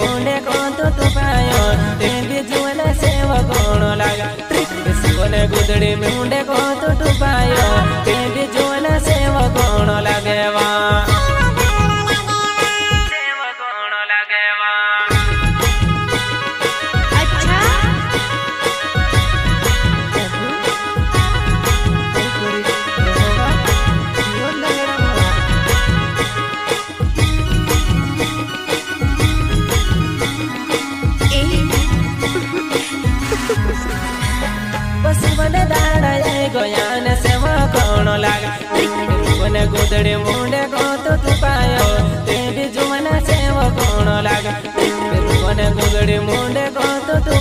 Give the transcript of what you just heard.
मुंडे को तू पायो ते बिजुवन सेव कोण लागा शिवने गुदड़ी मुंडे को तू पायो ते बिजुवन सेव कोण लागेवा शिवने दाड़ा गोयान सेवा कोण लागा शिवने गुदड़ी मुंडे को तू पायो ते बिजुवन सेवा कोण लागा शिवने गुदड़ी मुंडे को तू